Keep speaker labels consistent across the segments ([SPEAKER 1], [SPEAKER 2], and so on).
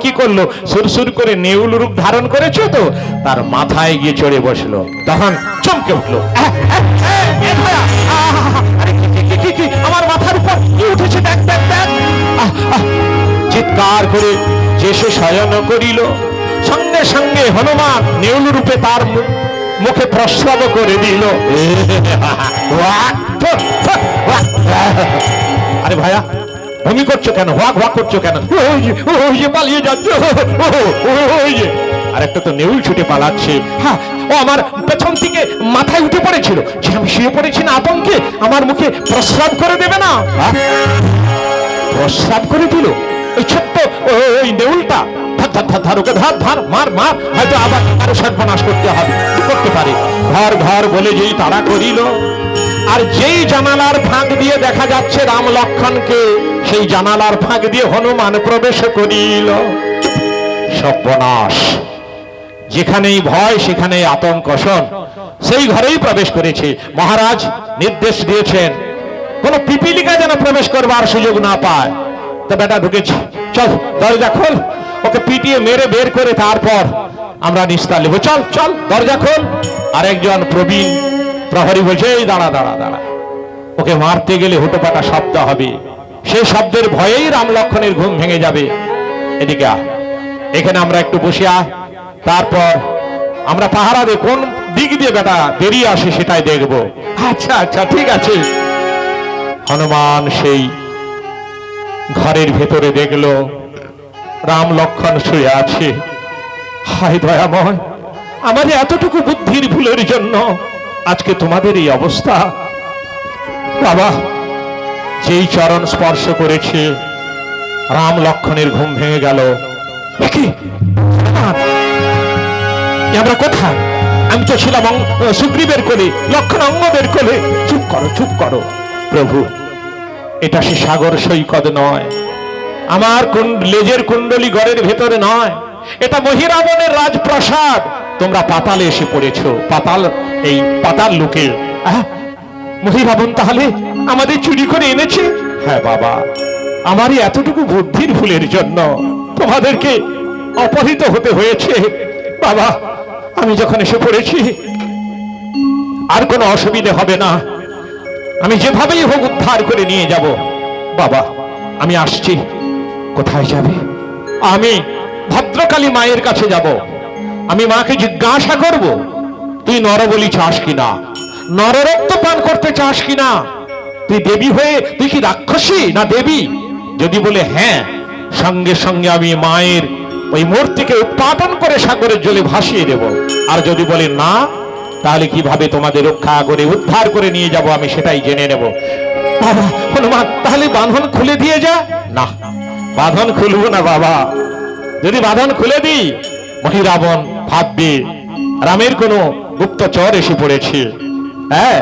[SPEAKER 1] কি করলো, সুরসুর করে নেউল রূপ ধারণ করেছে তো, তার মাথায় গিয়ে চড়ে বসলো। তখন চমকে উঠলো, আমার মাথার উপর কি উঠেছে, দেখ দেখ দেখ। চিৎকার করে যে সে শয়ন করিল। সঙ্গে সঙ্গে হনুমান নেউল রূপে তার মুখে প্রস্রাব করে দিল। আরে ভাইয়া, বমি করছো কেন, হোয়াক হোয়াক করছো কেন? ওই যে পালিয়ে যাচ্ছে। আর একটা তো নেউল ছুটে পালাচ্ছে। হ্যাঁ, ও আমার পেছন থেকে মাথায় উঠে পড়েছিল, যে আমি শুয়ে পড়েছি না আতঙ্কে, আমার মুখে প্রস্রাব করে দেবে না। প্রস্রাব করে দিল ওই ছোট্ট ওই নেউলটা। ধর ওকে, ধর ধর, মার মার, হয়তো আবার আরো সর্বনাশ করতে হবে, করতে পারে। ঘর ঘর বলে যেই তাড়া করিল, আর যেই জানালার ফাঁক দিয়ে দেখা যাচ্ছে রাম লক্ষণকে, সেই জানালার ফাঁক দিয়ে হনুমান প্রবেশ করিল। সর্বনাশ! যেখানেই ভয় সেখানেই আতঙ্ক। শোন, সেই ঘরেই প্রবেশ করেছে। মহারাজ নির্দেশ দিয়েছেন কোন পিপিলিকা যেন প্রবেশ করবার সুযোগ না পায়। তো বেটা ঢুকেছে, চল দরজা খোল, ওকে পিটিয়ে মেরে বের করে তারপর আমরা নিস্তার নেব। চল চল, দরজা খোল। আর একজন প্রবীণ প্রহরী বলছে, এই দাঁড়া দাঁড়া দাঁড়া, ওকে মারতে গেলে হুটোপাটা শব্দ হবে, সেই শব্দের ভয়েই রাম লক্ষণের ঘুম ভেঙে যাবে। এদিকে আয়, এখানে আমরা একটু বসে আয়, তারপর আমরা পাহারা দিয়ে কোন দিক দিয়ে বেটা বেরিয়ে আসে সেটাই দেখবো। আচ্ছা আচ্ছা, ঠিক আছে। হনুমান সেই ঘরের ভেতরে দেখলো রাম লক্ষণ শুয়ে আছে। হায় দয়াময়, আমাদের এতটুকু বুদ্ধির ভুলের জন্য আজকে তোমাদের এই অবস্থা। বাবা, যেই চরণ স্পর্শ করেছে রাম লক্ষণের ঘুম ভেঙে গেল। আমরা কোথায়? আমি তো ছিলাম সুগ্রীবের কোলে, লক্ষণ অঙ্গদের কোলে। চুপ করো, চুপ করো। প্রভু, এটা সে সাগর সৈকত নয়, আমার লেজের কুণ্ডলী ঘরের ভেতরে নয়, এটা মহিরাবণের রাজপ্রাসাদ। তোমরা পাতালে এসে পড়েছো, পাতাল, এই পাতাল লোকে। মহিরাবণ তাহলে আমাদের চুরি করে এনেছে? হ্যাঁ বাবা, আমারই এতটুকু বুদ্ধির ভুলের জন্য তোমাদেরকে অপহৃত হতে হয়েছে। বাবা, আমি যখন এসে পড়েছি আর কোনো অসুবিধে হবে না, আমি যেভাবেই হোক উদ্ধার করে নিয়ে যাব। বাবা, আমি আসছি। কোথায় যাবে? আমি ভদ্রকালী মায়ের কাছে যাব। আমি মাকে জিজ্ঞাসা করব, তুই নরবলি চাস কিনা, নররক্ত পান করতে চাস কিনা, তুই দেবী হয়ে তুই কি রাক্ষসী না দেবী? যদি বলে হ্যাঁ, সঙ্গে সঙ্গে আমি মায়ের ওই মূর্তিকে উৎপাদন করে সাগরের জলে ভাসিয়ে দেব। আর যদি বলে না, তাহলে কিভাবে তোমাদের রক্ষা করে উদ্ধার করে নিয়ে যাব আমি সেটাই জেনে নেব। বাবা হনুমান, তাহলে বাঁধন খুলে দিয়ে যা। না, বাঁধন খুলবো না বাবা। যদি বাঁধন খুলে দিই, মহিরাবণ ভাববে রামের কোনো গুপ্তচর এসে পড়েছে। হ্যাঁ,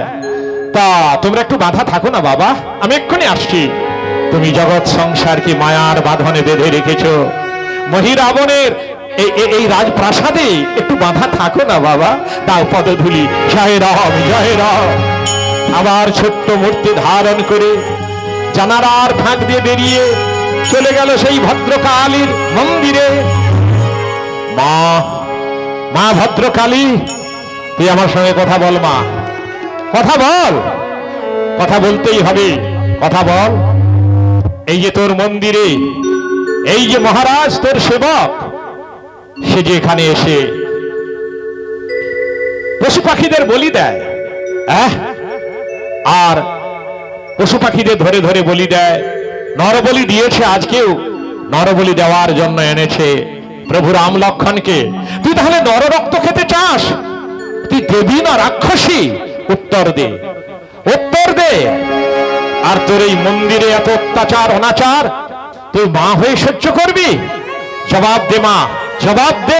[SPEAKER 1] তা তোমরা একটু বাঁধা থাকো না বাবা, আমি এক্ষুনি আসছি। তুমি জগৎ সংসারকে মায়ার বাঁধনে বেঁধে রেখেছ, মহিরাবণের এই রাজপ্রাসাদে একটু বাঁধা থাকো না বাবা। দাও পদধূলি। জয় রাম, জয় রাম। আবার ছোট্ট মূর্তি ধারণ করে জানালার ফাঁক দিয়ে বেরিয়ে চলে গেল সেই ভদ্রকালীর মন্দিরে। মা, মা ভদ্রকালী, তুই আমার সঙ্গে কথা বল। মা, কথা বল। কথা বলতেই হবে, কথা বল। এই যে তোর মন্দিরে এই যে মহারাজ তোর সেবক, সে যে এখানে এসে পশু পাখিদের বলি দেয়, আর পশু পাখিদের ধরে ধরে বলি দেয়, নরবলি দিয়েছে, আজকেও নরবলি দেওয়ার জন্য এনেছে প্রভু রাম লক্ষণকে। তুই তাহলে নররক্ত খেতে চাস? তুই দেবী না রাক্ষসী? উত্তর দে, উত্তর দে। আর তোর এই মন্দিরে এত অত্যাচার অনাচার তুই মা হয়ে সহ্য করবি? জবাব দে মা, জবাব দে।